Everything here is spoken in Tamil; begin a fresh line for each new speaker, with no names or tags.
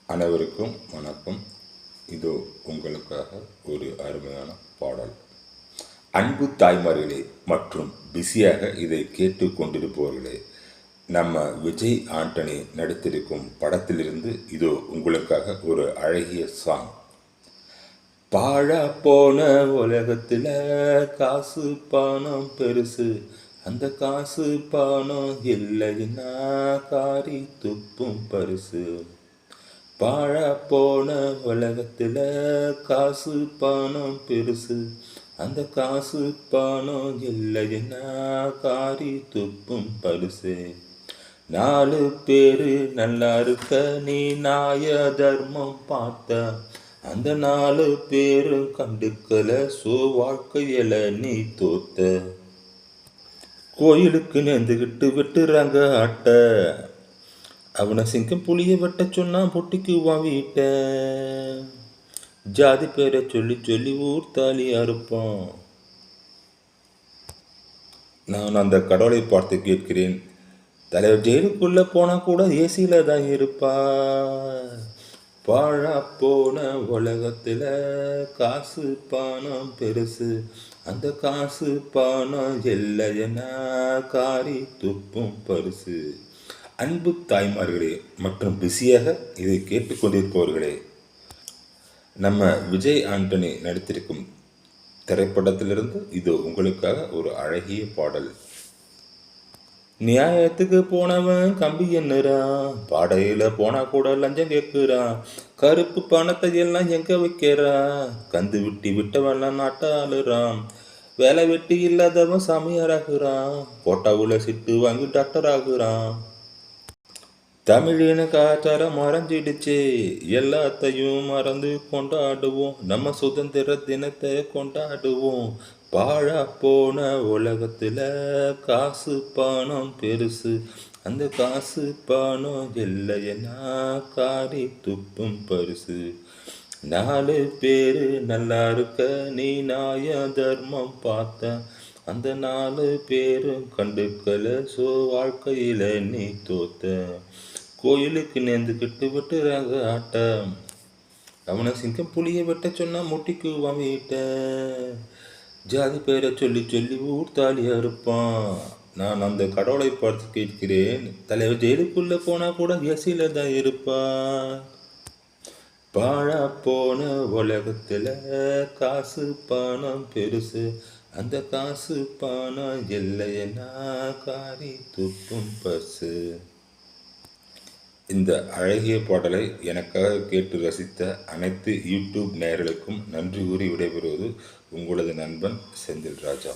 அனைவருக்கும் வணக்கம். இதோ உங்களுக்காக ஒரு அருமையான பாடல். அன்பு தாய்மார்களே மற்றும் பிஸியாக இதை கேட்டு கொண்டிருப்பவர்களே, நம்ம விஜய் ஆண்டனி நடித்திருக்கும் படத்திலிருந்து இதோ உங்களுக்காக ஒரு அழகிய சாங். பாழா போன உலகத்தில் காசு பணம் பெருசு, அந்த காசு பணம் இல்லைன்னா காரி துப்பும் பரிசு. பாழா போன உலகத்தில் காசு பணம் பெருசு, அந்த காசு பணம் இல்லைன்னா காரி துப்பும் பரிசு. 4 பேரு நல்லா இருக்க நீ நாய தர்மம் பார்த்த, அந்த 4 பேரும் கண்டுக்கல வாழ்க்கையில நீ தோத்த. கோயிலுக்கு நேர்ந்துகிட்டு வெட்டுறாங்க ஆட்ட, அவனை சிங்கம் புளிய வெட்ட சொன்னா பொட்டிக்குவான் வீட்ட. ஜாதி பேரை சொல்லி சொல்லி ஊர் தாலியா இருப்போம். நான் அந்த கடவுளை பார்த்து கேட்கிறேன், தலைவர் ஜெயிலுக்குள்ள போனா கூட ஏசியில தான் இருப்பா. பாழா போன உலகத்துல காசு பணம் பெருசு, அந்த காசு பணம் இல்லைன்னா காரி துப்பும் பரிசு. அன்பு தாய்மார்களே மற்றும் பிஸியாக இதை கேட்டுக்கொண்டிருப்பவர்களே, நம்ம விஜய் ஆண்டனி நடித்திருக்கும் திரைப்படத்திலிருந்து இது உங்களுக்காக ஒரு அழகிய பாடல். நியாயத்துக்கு போனவன் கம்பி என்னறான், பாடையில போனா கூட லஞ்சம் கேட்குறான், கருப்பு பணத்தை எல்லாம் எங்க வைக்கிறான், கந்து விட்டி விட்டவெல்லாம் நாட்ட ஆளுறான், வேலை வெட்டி இல்லாதவன் சாமியாராகிறான், கோட்டாவுல சிட்டு வாங்கி டாக்டர் ஆகுறான். தமிழின காச்சாரம் மறைஞ்சிடுச்சு, எல்லாத்தையும் மறந்து கொண்டாடுவோம், நம்ம சுதந்திர தினத்தை கொண்டாடுவோம். பாழா போன உலகத்தில் காசு பணம் பெருசு, அந்த காசு பணம் இல்லைன்னா காரி துப்பும் பரிசு. 4 பேரு நல்லா இருக்க நீ நாய தர்மம் பார்த்த, அந்த 4 பேரும் கண்டுக்கல வாழ்க்கையில நீ தோத்த. கோயிலுக்கு நேர்ந்துக்கிட்டு வெட்டுறாங்க ஆட்ட, அவனை சிங்கம் புளிய வெட்ட சொன்னா முட்டிக்குவான் வீட்ட. ஜாதி பேரை சொல்லி சொல்லி ஊர் தாலியா இருப்பான். நான் அந்த கடவுளை பார்த்து கேட்கிறேன், தலைவர் ஜெயிலுக்குள்ள போனா கூட ஏசியில தான் இருப்பான். பாழா போன உலகத்துல காசு பணம் பெருசு, அந்த காசு பணம் இல்லைன்னா காரி துப்பும் பசு. இந்த அழகிய பாடலை எனக்காக கேட்டு ரசித்த அனைத்து யூடியூப் நேயர்களுக்கும் நன்றி கூறி விடைபெறுவது உங்களது நண்பன் செந்தில் ராஜா.